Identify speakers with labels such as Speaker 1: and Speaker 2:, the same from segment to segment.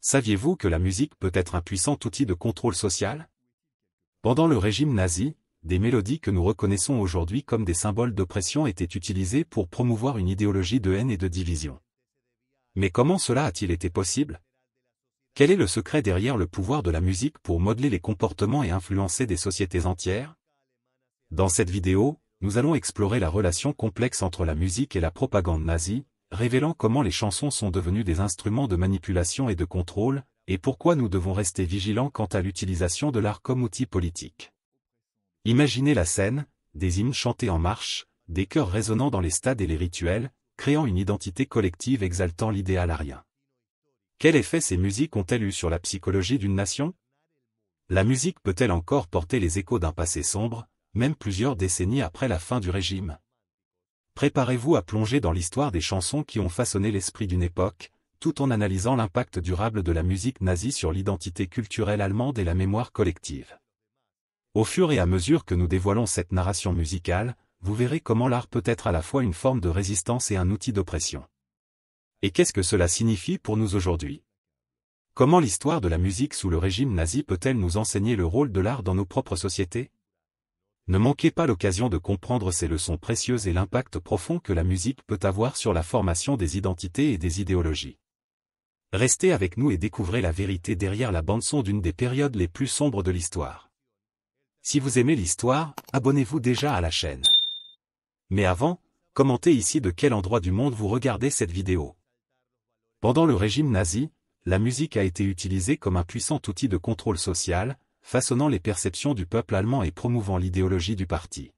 Speaker 1: Saviez-vous que la musique peut être un puissant outil de contrôle social? Pendant le régime nazi, des mélodies que nous reconnaissons aujourd'hui comme des symboles d'oppression étaient utilisées pour promouvoir une idéologie de haine et de division. Mais comment cela a-t-il été possible? Quel est le secret derrière le pouvoir de la musique pour modeler les comportements et influencer des sociétés entières? Dans cette vidéo, nous allons explorer la relation complexe entre la musique et la propagande nazie, révélant comment les chansons sont devenues des instruments de manipulation et de contrôle, et pourquoi nous devons rester vigilants quant à l'utilisation de l'art comme outil politique. Imaginez la scène, des hymnes chantés en marche, des chœurs résonnant dans les stades et les rituels, créant une identité collective exaltant l'idéal arien. Quel effet ces musiques ont-elles eu sur la psychologie d'une nation? La musique peut-elle encore porter les échos d'un passé sombre, même plusieurs décennies après la fin du régime? Préparez-vous à plonger dans l'histoire des chansons qui ont façonné l'esprit d'une époque, tout en analysant l'impact durable de la musique nazie sur l'identité culturelle allemande et la mémoire collective. Au fur et à mesure que nous dévoilons cette narration musicale, vous verrez comment l'art peut être à la fois une forme de résistance et un outil d'oppression. Et qu'est-ce que cela signifie pour nous aujourd'hui? Comment l'histoire de la musique sous le régime nazi peut-elle nous enseigner le rôle de l'art dans nos propres sociétés? Ne manquez pas l'occasion de comprendre ces leçons précieuses et l'impact profond que la musique peut avoir sur la formation des identités et des idéologies. Restez avec nous et découvrez la vérité derrière la bande-son d'une des périodes les plus sombres de l'histoire. Si vous aimez l'histoire, abonnez-vous déjà à la chaîne. Mais avant, commentez ici de quel endroit du monde vous regardez cette vidéo. Pendant le régime nazi, la musique a été utilisée comme un puissant outil de contrôle social, façonnant les perceptions du peuple allemand et promouvant l'idéologie du parti.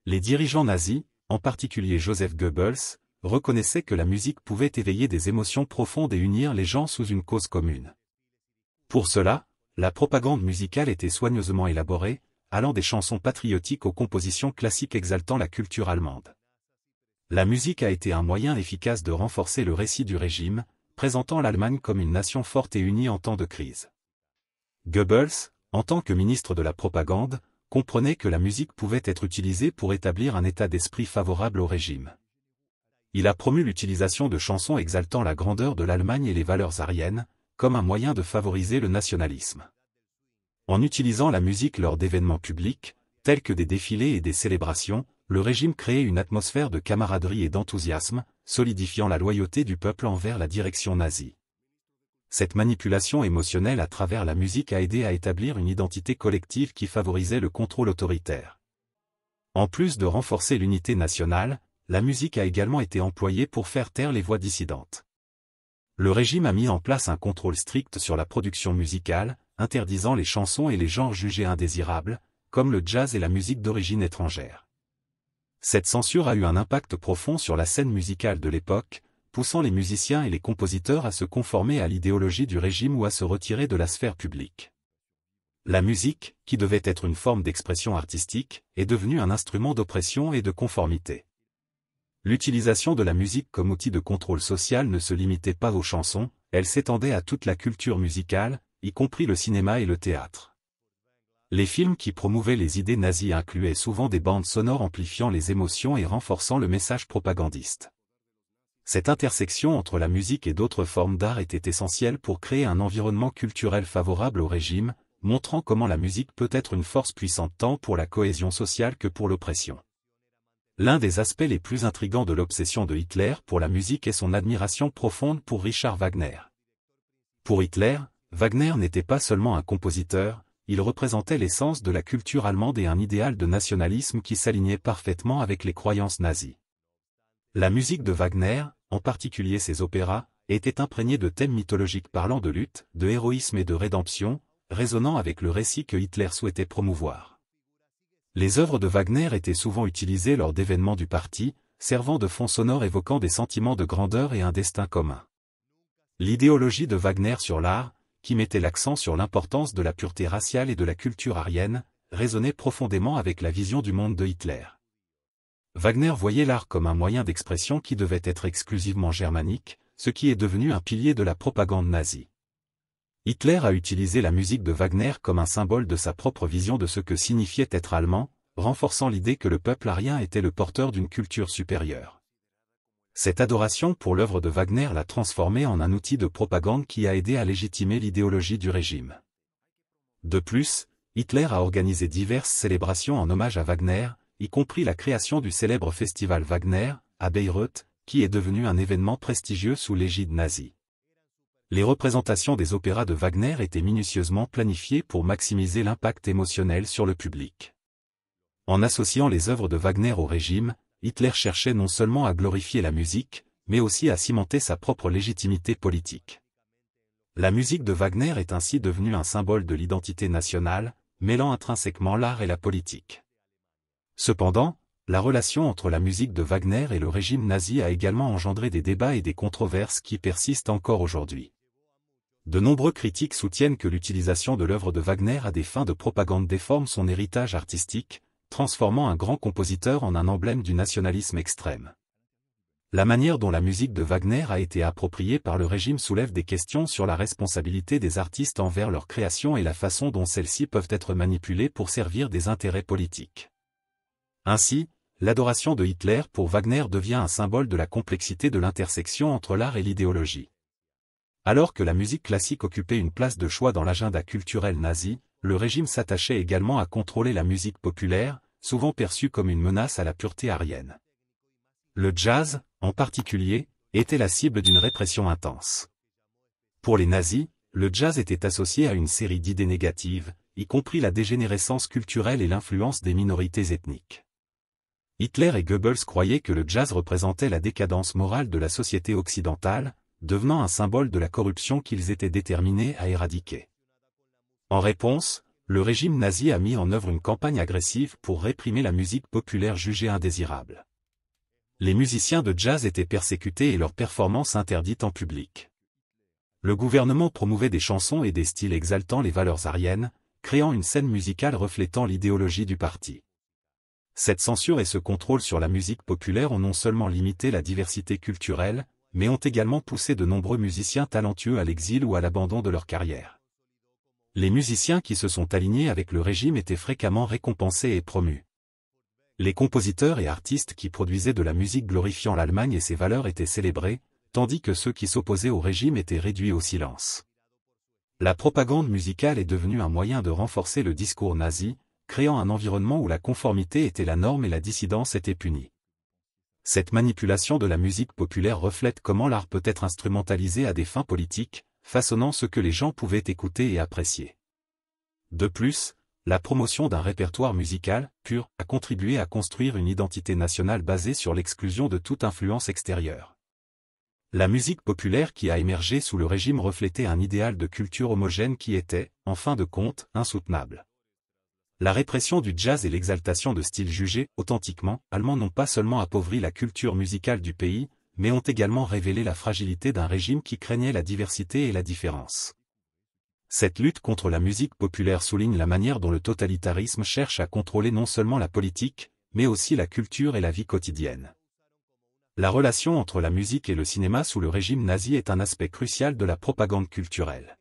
Speaker 1: Les dirigeants nazis, en particulier Joseph Goebbels, reconnaissaient que la musique pouvait éveiller des émotions profondes et unir les gens sous une cause commune. Pour cela, la propagande musicale était soigneusement élaborée, allant des chansons patriotiques aux compositions classiques exaltant la culture allemande. La musique a été un moyen efficace de renforcer le récit du régime, présentant l'Allemagne comme une nation forte et unie en temps de crise. Goebbels, en tant que ministre de la propagande, comprenait que la musique pouvait être utilisée pour établir un état d'esprit favorable au régime. Il a promu l'utilisation de chansons exaltant la grandeur de l'Allemagne et les valeurs aryennes, comme un moyen de favoriser le nationalisme. En utilisant la musique lors d'événements publics, tels que des défilés et des célébrations, le régime créait une atmosphère de camaraderie et d'enthousiasme, solidifiant la loyauté du peuple envers la direction nazie. Cette manipulation émotionnelle à travers la musique a aidé à établir une identité collective qui favorisait le contrôle autoritaire. En plus de renforcer l'unité nationale, la musique a également été employée pour faire taire les voix dissidentes. Le régime a mis en place un contrôle strict sur la production musicale, interdisant les chansons et les genres jugés indésirables, comme le jazz et la musique d'origine étrangère. Cette censure a eu un impact profond sur la scène musicale de l'époque, poussant les musiciens et les compositeurs à se conformer à l'idéologie du régime ou à se retirer de la sphère publique. La musique, qui devait être une forme d'expression artistique, est devenue un instrument d'oppression et de conformité. L'utilisation de la musique comme outil de contrôle social ne se limitait pas aux chansons, elle s'étendait à toute la culture musicale, y compris le cinéma et le théâtre. Les films qui promouvaient les idées nazies incluaient souvent des bandes sonores amplifiant les émotions et renforçant le message propagandiste. Cette intersection entre la musique et d'autres formes d'art était essentielle pour créer un environnement culturel favorable au régime, montrant comment la musique peut être une force puissante tant pour la cohésion sociale que pour l'oppression. L'un des aspects les plus intrigants de l'obsession de Hitler pour la musique est son admiration profonde pour Richard Wagner. Pour Hitler, Wagner n'était pas seulement un compositeur, il représentait l'essence de la culture allemande et un idéal de nationalisme qui s'alignait parfaitement avec les croyances nazies. La musique de Wagner, en particulier ses opéras, était imprégnée de thèmes mythologiques parlant de lutte, de héroïsme et de rédemption, résonnant avec le récit que Hitler souhaitait promouvoir. Les œuvres de Wagner étaient souvent utilisées lors d'événements du parti, servant de fond sonore évoquant des sentiments de grandeur et un destin commun. L'idéologie de Wagner sur l'art, qui mettait l'accent sur l'importance de la pureté raciale et de la culture aryenne, résonnait profondément avec la vision du monde de Hitler. Wagner voyait l'art comme un moyen d'expression qui devait être exclusivement germanique, ce qui est devenu un pilier de la propagande nazie. Hitler a utilisé la musique de Wagner comme un symbole de sa propre vision de ce que signifiait être allemand, renforçant l'idée que le peuple arien était le porteur d'une culture supérieure. Cette adoration pour l'œuvre de Wagner l'a transformé en un outil de propagande qui a aidé à légitimer l'idéologie du régime. De plus, Hitler a organisé diverses célébrations en hommage à Wagner, y compris la création du célèbre festival Wagner, à Bayreuth, qui est devenu un événement prestigieux sous l'égide nazie. Les représentations des opéras de Wagner étaient minutieusement planifiées pour maximiser l'impact émotionnel sur le public. En associant les œuvres de Wagner au régime, Hitler cherchait non seulement à glorifier la musique, mais aussi à cimenter sa propre légitimité politique. La musique de Wagner est ainsi devenue un symbole de l'identité nationale, mêlant intrinsèquement l'art et la politique. Cependant, la relation entre la musique de Wagner et le régime nazi a également engendré des débats et des controverses qui persistent encore aujourd'hui. De nombreux critiques soutiennent que l'utilisation de l'œuvre de Wagner à des fins de propagande déforme son héritage artistique, transformant un grand compositeur en un emblème du nationalisme extrême. La manière dont la musique de Wagner a été appropriée par le régime soulève des questions sur la responsabilité des artistes envers leur création et la façon dont celles-ci peuvent être manipulées pour servir des intérêts politiques. Ainsi, l'adoration de Hitler pour Wagner devient un symbole de la complexité de l'intersection entre l'art et l'idéologie. Alors que la musique classique occupait une place de choix dans l'agenda culturel nazi, le régime s'attachait également à contrôler la musique populaire, souvent perçue comme une menace à la pureté aryenne. Le jazz, en particulier, était la cible d'une répression intense. Pour les nazis, le jazz était associé à une série d'idées négatives, y compris la dégénérescence culturelle et l'influence des minorités ethniques. Hitler et Goebbels croyaient que le jazz représentait la décadence morale de la société occidentale, devenant un symbole de la corruption qu'ils étaient déterminés à éradiquer. En réponse, le régime nazi a mis en œuvre une campagne agressive pour réprimer la musique populaire jugée indésirable. Les musiciens de jazz étaient persécutés et leurs performances interdites en public. Le gouvernement promouvait des chansons et des styles exaltant les valeurs aryennes, créant une scène musicale reflétant l'idéologie du parti. Cette censure et ce contrôle sur la musique populaire ont non seulement limité la diversité culturelle, mais ont également poussé de nombreux musiciens talentueux à l'exil ou à l'abandon de leur carrière. Les musiciens qui se sont alignés avec le régime étaient fréquemment récompensés et promus. Les compositeurs et artistes qui produisaient de la musique glorifiant l'Allemagne et ses valeurs étaient célébrés, tandis que ceux qui s'opposaient au régime étaient réduits au silence. La propagande musicale est devenue un moyen de renforcer le discours nazi, créant un environnement où la conformité était la norme et la dissidence était punie. Cette manipulation de la musique populaire reflète comment l'art peut être instrumentalisé à des fins politiques, façonnant ce que les gens pouvaient écouter et apprécier. De plus, la promotion d'un répertoire musical pur a contribué à construire une identité nationale basée sur l'exclusion de toute influence extérieure. La musique populaire qui a émergé sous le régime reflétait un idéal de culture homogène qui était, en fin de compte, insoutenable. La répression du jazz et l'exaltation de styles jugés authentiquement allemands n'ont pas seulement appauvri la culture musicale du pays, mais ont également révélé la fragilité d'un régime qui craignait la diversité et la différence. Cette lutte contre la musique populaire souligne la manière dont le totalitarisme cherche à contrôler non seulement la politique, mais aussi la culture et la vie quotidienne. La relation entre la musique et le cinéma sous le régime nazi est un aspect crucial de la propagande culturelle.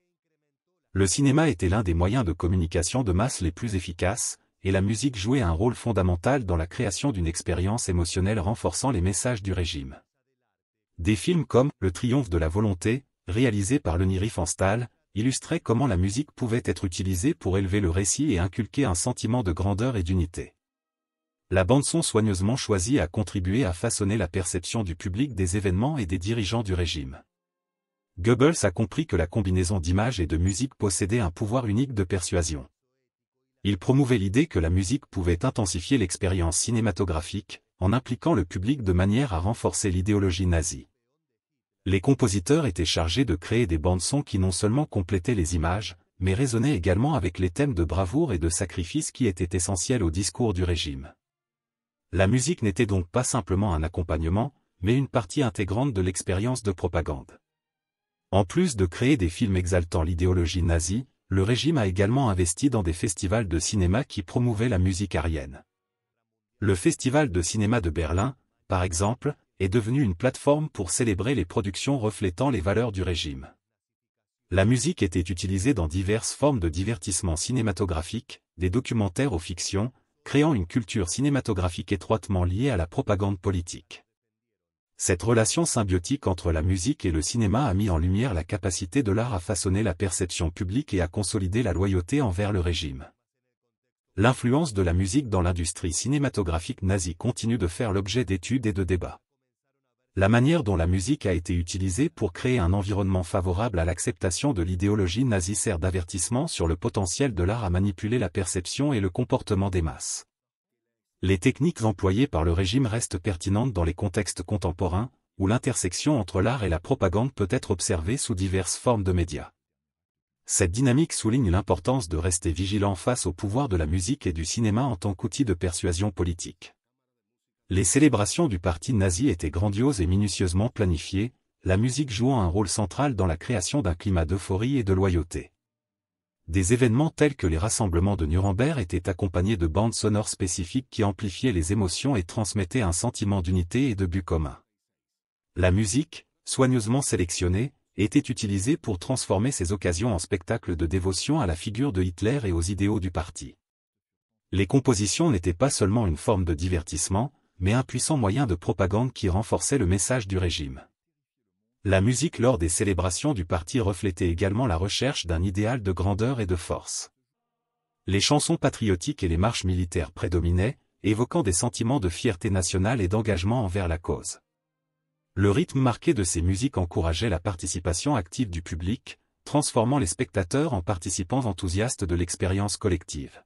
Speaker 1: Le cinéma était l'un des moyens de communication de masse les plus efficaces, et la musique jouait un rôle fondamental dans la création d'une expérience émotionnelle renforçant les messages du régime. Des films comme « Le triomphe de la volonté », réalisé par Leni Riefenstahl, illustraient comment la musique pouvait être utilisée pour élever le récit et inculquer un sentiment de grandeur et d'unité. La bande-son soigneusement choisie a contribué à façonner la perception du public des événements et des dirigeants du régime. Goebbels a compris que la combinaison d'images et de musique possédait un pouvoir unique de persuasion. Il promouvait l'idée que la musique pouvait intensifier l'expérience cinématographique, en impliquant le public de manière à renforcer l'idéologie nazie. Les compositeurs étaient chargés de créer des bandes-sons qui non seulement complétaient les images, mais résonnaient également avec les thèmes de bravoure et de sacrifice qui étaient essentiels au discours du régime. La musique n'était donc pas simplement un accompagnement, mais une partie intégrante de l'expérience de propagande. En plus de créer des films exaltant l'idéologie nazie, le régime a également investi dans des festivals de cinéma qui promouvaient la musique aryenne. Le Festival de cinéma de Berlin, par exemple, est devenu une plateforme pour célébrer les productions reflétant les valeurs du régime. La musique était utilisée dans diverses formes de divertissement cinématographique, des documentaires aux fictions, créant une culture cinématographique étroitement liée à la propagande politique. Cette relation symbiotique entre la musique et le cinéma a mis en lumière la capacité de l'art à façonner la perception publique et à consolider la loyauté envers le régime. L'influence de la musique dans l'industrie cinématographique nazie continue de faire l'objet d'études et de débats. La manière dont la musique a été utilisée pour créer un environnement favorable à l'acceptation de l'idéologie nazie sert d'avertissement sur le potentiel de l'art à manipuler la perception et le comportement des masses. Les techniques employées par le régime restent pertinentes dans les contextes contemporains, où l'intersection entre l'art et la propagande peut être observée sous diverses formes de médias. Cette dynamique souligne l'importance de rester vigilant face au pouvoir de la musique et du cinéma en tant qu'outil de persuasion politique. Les célébrations du parti nazi étaient grandioses et minutieusement planifiées, la musique jouant un rôle central dans la création d'un climat d'euphorie et de loyauté. Des événements tels que les rassemblements de Nuremberg étaient accompagnés de bandes sonores spécifiques qui amplifiaient les émotions et transmettaient un sentiment d'unité et de but commun. La musique, soigneusement sélectionnée, était utilisée pour transformer ces occasions en spectacles de dévotion à la figure de Hitler et aux idéaux du parti. Les compositions n'étaient pas seulement une forme de divertissement, mais un puissant moyen de propagande qui renforçait le message du régime. La musique lors des célébrations du parti reflétait également la recherche d'un idéal de grandeur et de force. Les chansons patriotiques et les marches militaires prédominaient, évoquant des sentiments de fierté nationale et d'engagement envers la cause. Le rythme marqué de ces musiques encourageait la participation active du public, transformant les spectateurs en participants enthousiastes de l'expérience collective.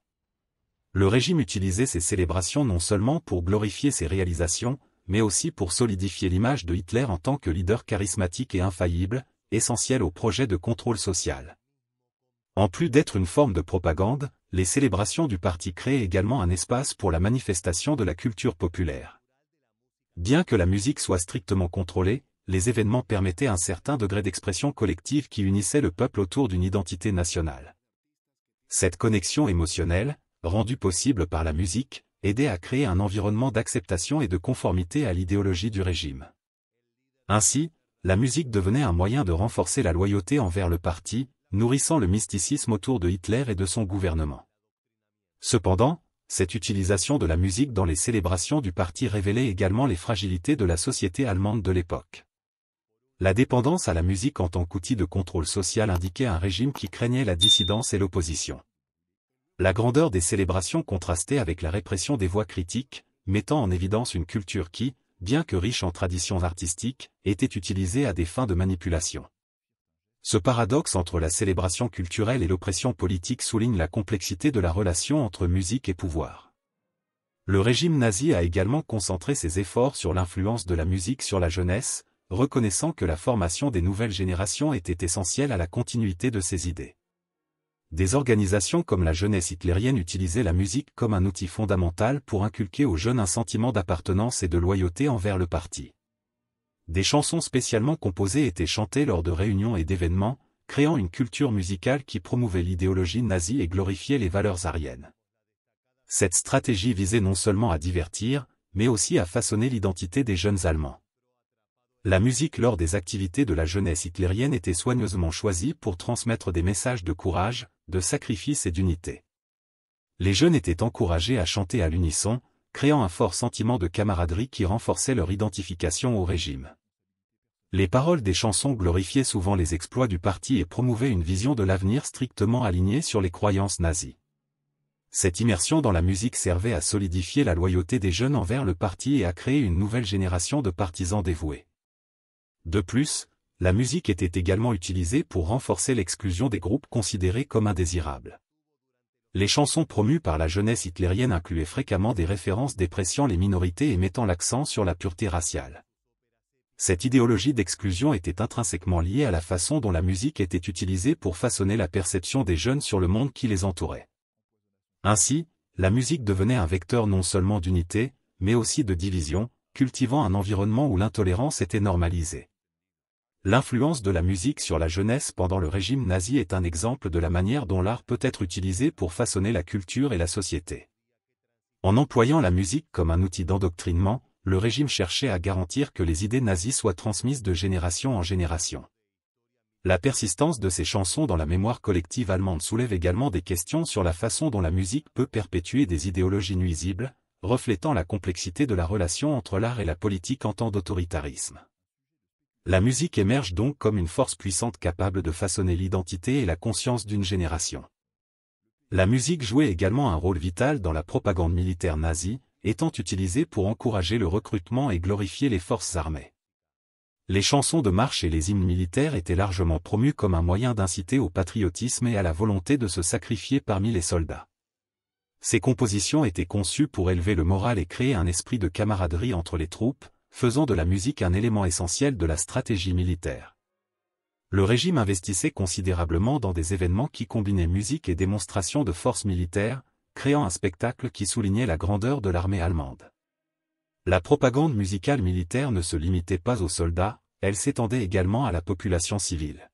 Speaker 1: Le régime utilisait ces célébrations non seulement pour glorifier ses réalisations, mais aussi pour solidifier l'image de Hitler en tant que leader charismatique et infaillible, essentiel au projet de contrôle social. En plus d'être une forme de propagande, les célébrations du parti créaient également un espace pour la manifestation de la culture populaire. Bien que la musique soit strictement contrôlée, les événements permettaient un certain degré d'expression collective qui unissait le peuple autour d'une identité nationale. Cette connexion émotionnelle, rendue possible par la musique, aidait à créer un environnement d'acceptation et de conformité à l'idéologie du régime. Ainsi, la musique devenait un moyen de renforcer la loyauté envers le parti, nourrissant le mysticisme autour de Hitler et de son gouvernement. Cependant, cette utilisation de la musique dans les célébrations du parti révélait également les fragilités de la société allemande de l'époque. La dépendance à la musique en tant qu'outil de contrôle social indiquait un régime qui craignait la dissidence et l'opposition. La grandeur des célébrations contrastait avec la répression des voix critiques, mettant en évidence une culture qui, bien que riche en traditions artistiques, était utilisée à des fins de manipulation. Ce paradoxe entre la célébration culturelle et l'oppression politique souligne la complexité de la relation entre musique et pouvoir. Le régime nazi a également concentré ses efforts sur l'influence de la musique sur la jeunesse, reconnaissant que la formation des nouvelles générations était essentielle à la continuité de ses idées. Des organisations comme la jeunesse hitlérienne utilisaient la musique comme un outil fondamental pour inculquer aux jeunes un sentiment d'appartenance et de loyauté envers le parti. Des chansons spécialement composées étaient chantées lors de réunions et d'événements, créant une culture musicale qui promouvait l'idéologie nazie et glorifiait les valeurs aryennes. Cette stratégie visait non seulement à divertir, mais aussi à façonner l'identité des jeunes Allemands. La musique lors des activités de la jeunesse hitlérienne était soigneusement choisie pour transmettre des messages de courage, de sacrifice et d'unité. Les jeunes étaient encouragés à chanter à l'unisson, créant un fort sentiment de camaraderie qui renforçait leur identification au régime. Les paroles des chansons glorifiaient souvent les exploits du parti et promouvaient une vision de l'avenir strictement alignée sur les croyances nazies. Cette immersion dans la musique servait à solidifier la loyauté des jeunes envers le parti et à créer une nouvelle génération de partisans dévoués. De plus, la musique était également utilisée pour renforcer l'exclusion des groupes considérés comme indésirables. Les chansons promues par la jeunesse hitlérienne incluaient fréquemment des références dépréciant les minorités et mettant l'accent sur la pureté raciale. Cette idéologie d'exclusion était intrinsèquement liée à la façon dont la musique était utilisée pour façonner la perception des jeunes sur le monde qui les entourait. Ainsi, la musique devenait un vecteur non seulement d'unité, mais aussi de division, cultivant un environnement où l'intolérance était normalisée. L'influence de la musique sur la jeunesse pendant le régime nazi est un exemple de la manière dont l'art peut être utilisé pour façonner la culture et la société. En employant la musique comme un outil d'endoctrinement, le régime cherchait à garantir que les idées nazies soient transmises de génération en génération. La persistance de ces chansons dans la mémoire collective allemande soulève également des questions sur la façon dont la musique peut perpétuer des idéologies nuisibles, reflétant la complexité de la relation entre l'art et la politique en temps d'autoritarisme. La musique émerge donc comme une force puissante capable de façonner l'identité et la conscience d'une génération. La musique jouait également un rôle vital dans la propagande militaire nazie, étant utilisée pour encourager le recrutement et glorifier les forces armées. Les chansons de marche et les hymnes militaires étaient largement promus comme un moyen d'inciter au patriotisme et à la volonté de se sacrifier parmi les soldats. Ces compositions étaient conçues pour élever le moral et créer un esprit de camaraderie entre les troupes, faisant de la musique un élément essentiel de la stratégie militaire. Le régime investissait considérablement dans des événements qui combinaient musique et démonstration de force militaire, créant un spectacle qui soulignait la grandeur de l'armée allemande. La propagande musicale militaire ne se limitait pas aux soldats, elle s'étendait également à la population civile.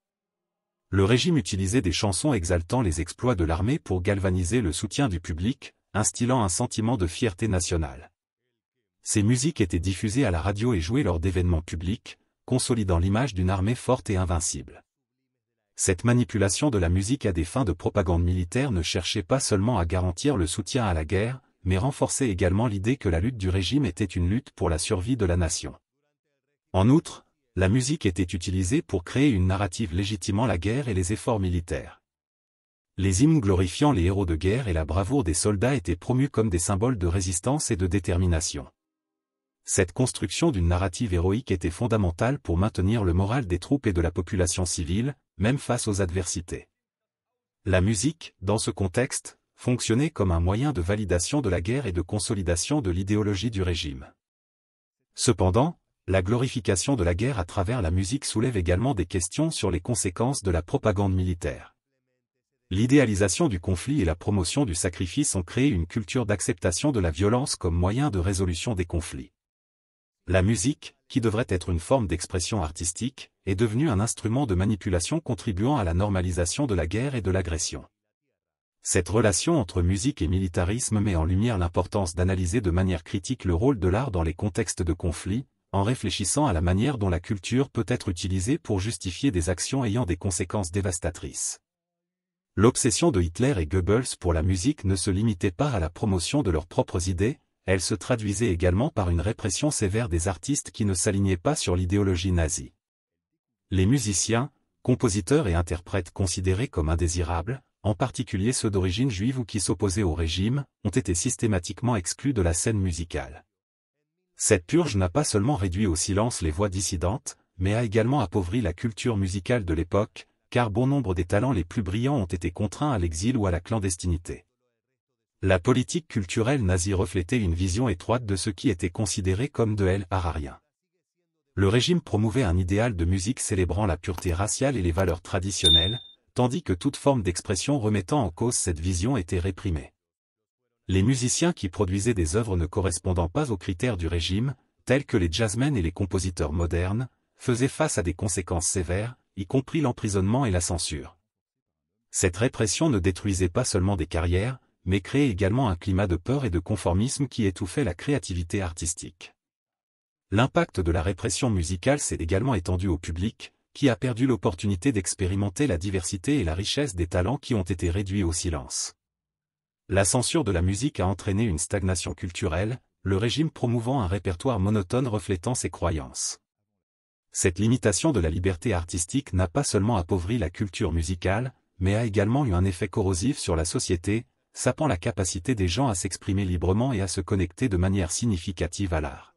Speaker 1: Le régime utilisait des chansons exaltant les exploits de l'armée pour galvaniser le soutien du public, instillant un sentiment de fierté nationale. Ces musiques étaient diffusées à la radio et jouées lors d'événements publics, consolidant l'image d'une armée forte et invincible. Cette manipulation de la musique à des fins de propagande militaire ne cherchait pas seulement à garantir le soutien à la guerre, mais renforçait également l'idée que la lutte du régime était une lutte pour la survie de la nation. En outre, la musique était utilisée pour créer une narrative légitimant la guerre et les efforts militaires. Les hymnes glorifiant les héros de guerre et la bravoure des soldats étaient promus comme des symboles de résistance et de détermination. Cette construction d'une narrative héroïque était fondamentale pour maintenir le moral des troupes et de la population civile, même face aux adversités. La musique, dans ce contexte, fonctionnait comme un moyen de validation de la guerre et de consolidation de l'idéologie du régime. Cependant, la glorification de la guerre à travers la musique soulève également des questions sur les conséquences de la propagande militaire. L'idéalisation du conflit et la promotion du sacrifice ont créé une culture d'acceptation de la violence comme moyen de résolution des conflits. La musique, qui devrait être une forme d'expression artistique, est devenue un instrument de manipulation contribuant à la normalisation de la guerre et de l'agression. Cette relation entre musique et militarisme met en lumière l'importance d'analyser de manière critique le rôle de l'art dans les contextes de conflit, en réfléchissant à la manière dont la culture peut être utilisée pour justifier des actions ayant des conséquences dévastatrices. L'obsession de Hitler et Goebbels pour la musique ne se limitait pas à la promotion de leurs propres idées, elle se traduisait également par une répression sévère des artistes qui ne s'alignaient pas sur l'idéologie nazie. Les musiciens, compositeurs et interprètes considérés comme indésirables, en particulier ceux d'origine juive ou qui s'opposaient au régime, ont été systématiquement exclus de la scène musicale. Cette purge n'a pas seulement réduit au silence les voix dissidentes, mais a également appauvri la culture musicale de l'époque, car bon nombre des talents les plus brillants ont été contraints à l'exil ou à la clandestinité. La politique culturelle nazie reflétait une vision étroite de ce qui était considéré comme de l'Hararien. Le régime promouvait un idéal de musique célébrant la pureté raciale et les valeurs traditionnelles, tandis que toute forme d'expression remettant en cause cette vision était réprimée. Les musiciens qui produisaient des œuvres ne correspondant pas aux critères du régime, tels que les jazzmen et les compositeurs modernes, faisaient face à des conséquences sévères, y compris l'emprisonnement et la censure. Cette répression ne détruisait pas seulement des carrières, mais créait également un climat de peur et de conformisme qui étouffait la créativité artistique. L'impact de la répression musicale s'est également étendu au public, qui a perdu l'opportunité d'expérimenter la diversité et la richesse des talents qui ont été réduits au silence. La censure de la musique a entraîné une stagnation culturelle, le régime promouvant un répertoire monotone reflétant ses croyances. Cette limitation de la liberté artistique n'a pas seulement appauvri la culture musicale, mais a également eu un effet corrosif sur la société, sapant la capacité des gens à s'exprimer librement et à se connecter de manière significative à l'art.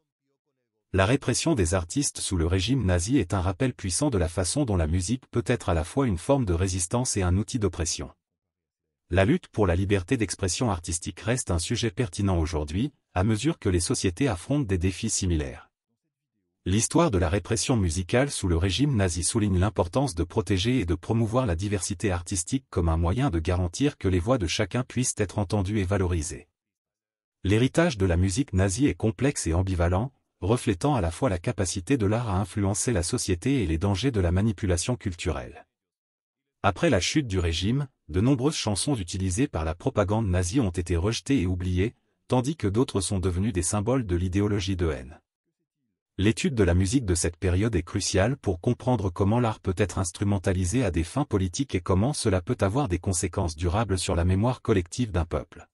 Speaker 1: La répression des artistes sous le régime nazi est un rappel puissant de la façon dont la musique peut être à la fois une forme de résistance et un outil d'oppression. La lutte pour la liberté d'expression artistique reste un sujet pertinent aujourd'hui, à mesure que les sociétés affrontent des défis similaires. L'histoire de la répression musicale sous le régime nazi souligne l'importance de protéger et de promouvoir la diversité artistique comme un moyen de garantir que les voix de chacun puissent être entendues et valorisées. L'héritage de la musique nazie est complexe et ambivalent, reflétant à la fois la capacité de l'art à influencer la société et les dangers de la manipulation culturelle. Après la chute du régime, de nombreuses chansons utilisées par la propagande nazie ont été rejetées et oubliées, tandis que d'autres sont devenues des symboles de l'idéologie de haine. L'étude de la musique de cette période est cruciale pour comprendre comment l'art peut être instrumentalisé à des fins politiques et comment cela peut avoir des conséquences durables sur la mémoire collective d'un peuple.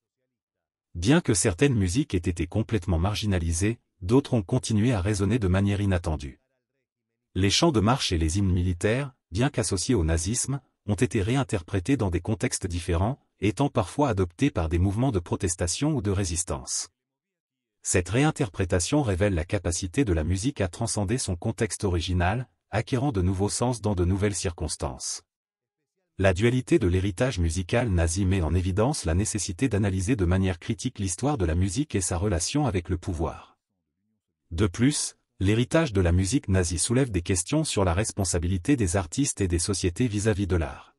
Speaker 1: Bien que certaines musiques aient été complètement marginalisées, d'autres ont continué à résonner de manière inattendue. Les chants de marche et les hymnes militaires, bien qu'associés au nazisme, ont été réinterprétés dans des contextes différents, étant parfois adoptés par des mouvements de protestation ou de résistance. Cette réinterprétation révèle la capacité de la musique à transcender son contexte original, acquérant de nouveaux sens dans de nouvelles circonstances. La dualité de l'héritage musical nazi met en évidence la nécessité d'analyser de manière critique l'histoire de la musique et sa relation avec le pouvoir. De plus, l'héritage de la musique nazie soulève des questions sur la responsabilité des artistes et des sociétés vis-à-vis de l'art.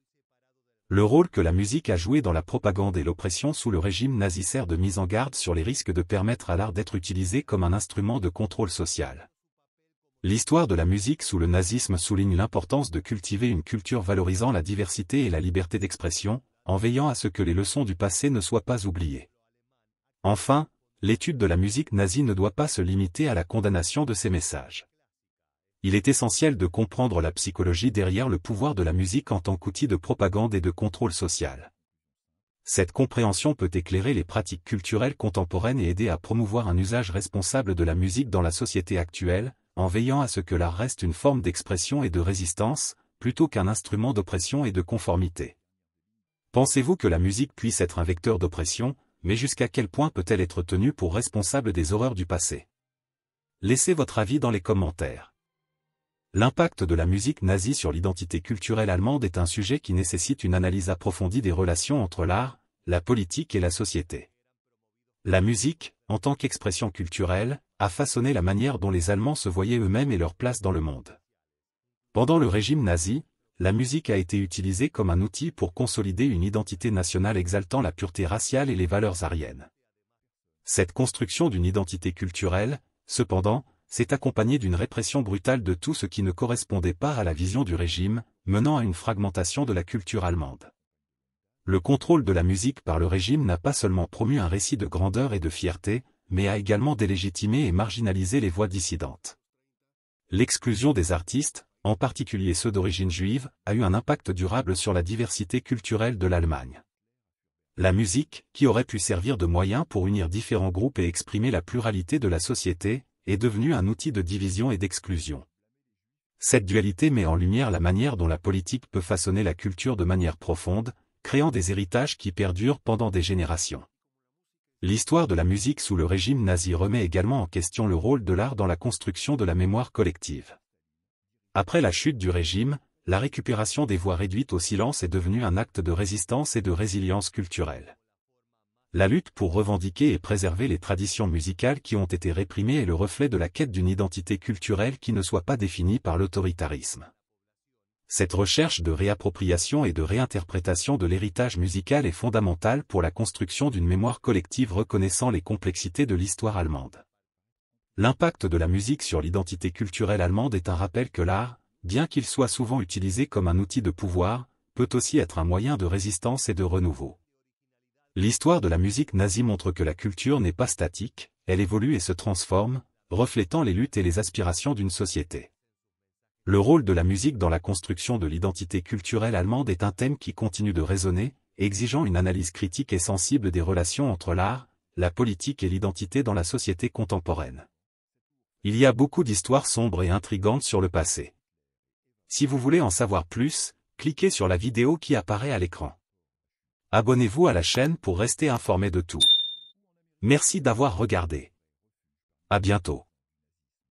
Speaker 1: Le rôle que la musique a joué dans la propagande et l'oppression sous le régime nazi sert de mise en garde sur les risques de permettre à l'art d'être utilisé comme un instrument de contrôle social. L'histoire de la musique sous le nazisme souligne l'importance de cultiver une culture valorisant la diversité et la liberté d'expression, en veillant à ce que les leçons du passé ne soient pas oubliées. Enfin, l'étude de la musique nazie ne doit pas se limiter à la condamnation de ces messages. Il est essentiel de comprendre la psychologie derrière le pouvoir de la musique en tant qu'outil de propagande et de contrôle social. Cette compréhension peut éclairer les pratiques culturelles contemporaines et aider à promouvoir un usage responsable de la musique dans la société actuelle, en veillant à ce que l'art reste une forme d'expression et de résistance, plutôt qu'un instrument d'oppression et de conformité. Pensez-vous que la musique puisse être un vecteur d'oppression, mais jusqu'à quel point peut-elle être tenue pour responsable des horreurs du passé? Laissez votre avis dans les commentaires. L'impact de la musique nazie sur l'identité culturelle allemande est un sujet qui nécessite une analyse approfondie des relations entre l'art, la politique et la société. La musique, en tant qu'expression culturelle, a façonné la manière dont les Allemands se voyaient eux-mêmes et leur place dans le monde. Pendant le régime nazi, la musique a été utilisée comme un outil pour consolider une identité nationale exaltant la pureté raciale et les valeurs aryennes. Cette construction d'une identité culturelle, cependant, s'est accompagnée d'une répression brutale de tout ce qui ne correspondait pas à la vision du régime, menant à une fragmentation de la culture allemande. Le contrôle de la musique par le régime n'a pas seulement promu un récit de grandeur et de fierté, mais a également délégitimé et marginalisé les voix dissidentes. L'exclusion des artistes, en particulier ceux d'origine juive, a eu un impact durable sur la diversité culturelle de l'Allemagne. La musique, qui aurait pu servir de moyen pour unir différents groupes et exprimer la pluralité de la société, est devenue un outil de division et d'exclusion. Cette dualité met en lumière la manière dont la politique peut façonner la culture de manière profonde, créant des héritages qui perdurent pendant des générations. L'histoire de la musique sous le régime nazi remet également en question le rôle de l'art dans la construction de la mémoire collective. Après la chute du régime, la récupération des voix réduites au silence est devenue un acte de résistance et de résilience culturelle. La lutte pour revendiquer et préserver les traditions musicales qui ont été réprimées est le reflet de la quête d'une identité culturelle qui ne soit pas définie par l'autoritarisme. Cette recherche de réappropriation et de réinterprétation de l'héritage musical est fondamentale pour la construction d'une mémoire collective reconnaissant les complexités de l'histoire allemande. L'impact de la musique sur l'identité culturelle allemande est un rappel que l'art, bien qu'il soit souvent utilisé comme un outil de pouvoir, peut aussi être un moyen de résistance et de renouveau. L'histoire de la musique nazie montre que la culture n'est pas statique, elle évolue et se transforme, reflétant les luttes et les aspirations d'une société. Le rôle de la musique dans la construction de l'identité culturelle allemande est un thème qui continue de résonner, exigeant une analyse critique et sensible des relations entre l'art, la politique et l'identité dans la société contemporaine. Il y a beaucoup d'histoires sombres et intrigantes sur le passé. Si vous voulez en savoir plus, cliquez sur la vidéo qui apparaît à l'écran. Abonnez-vous à la chaîne pour rester informé de tout. Merci d'avoir regardé. À bientôt.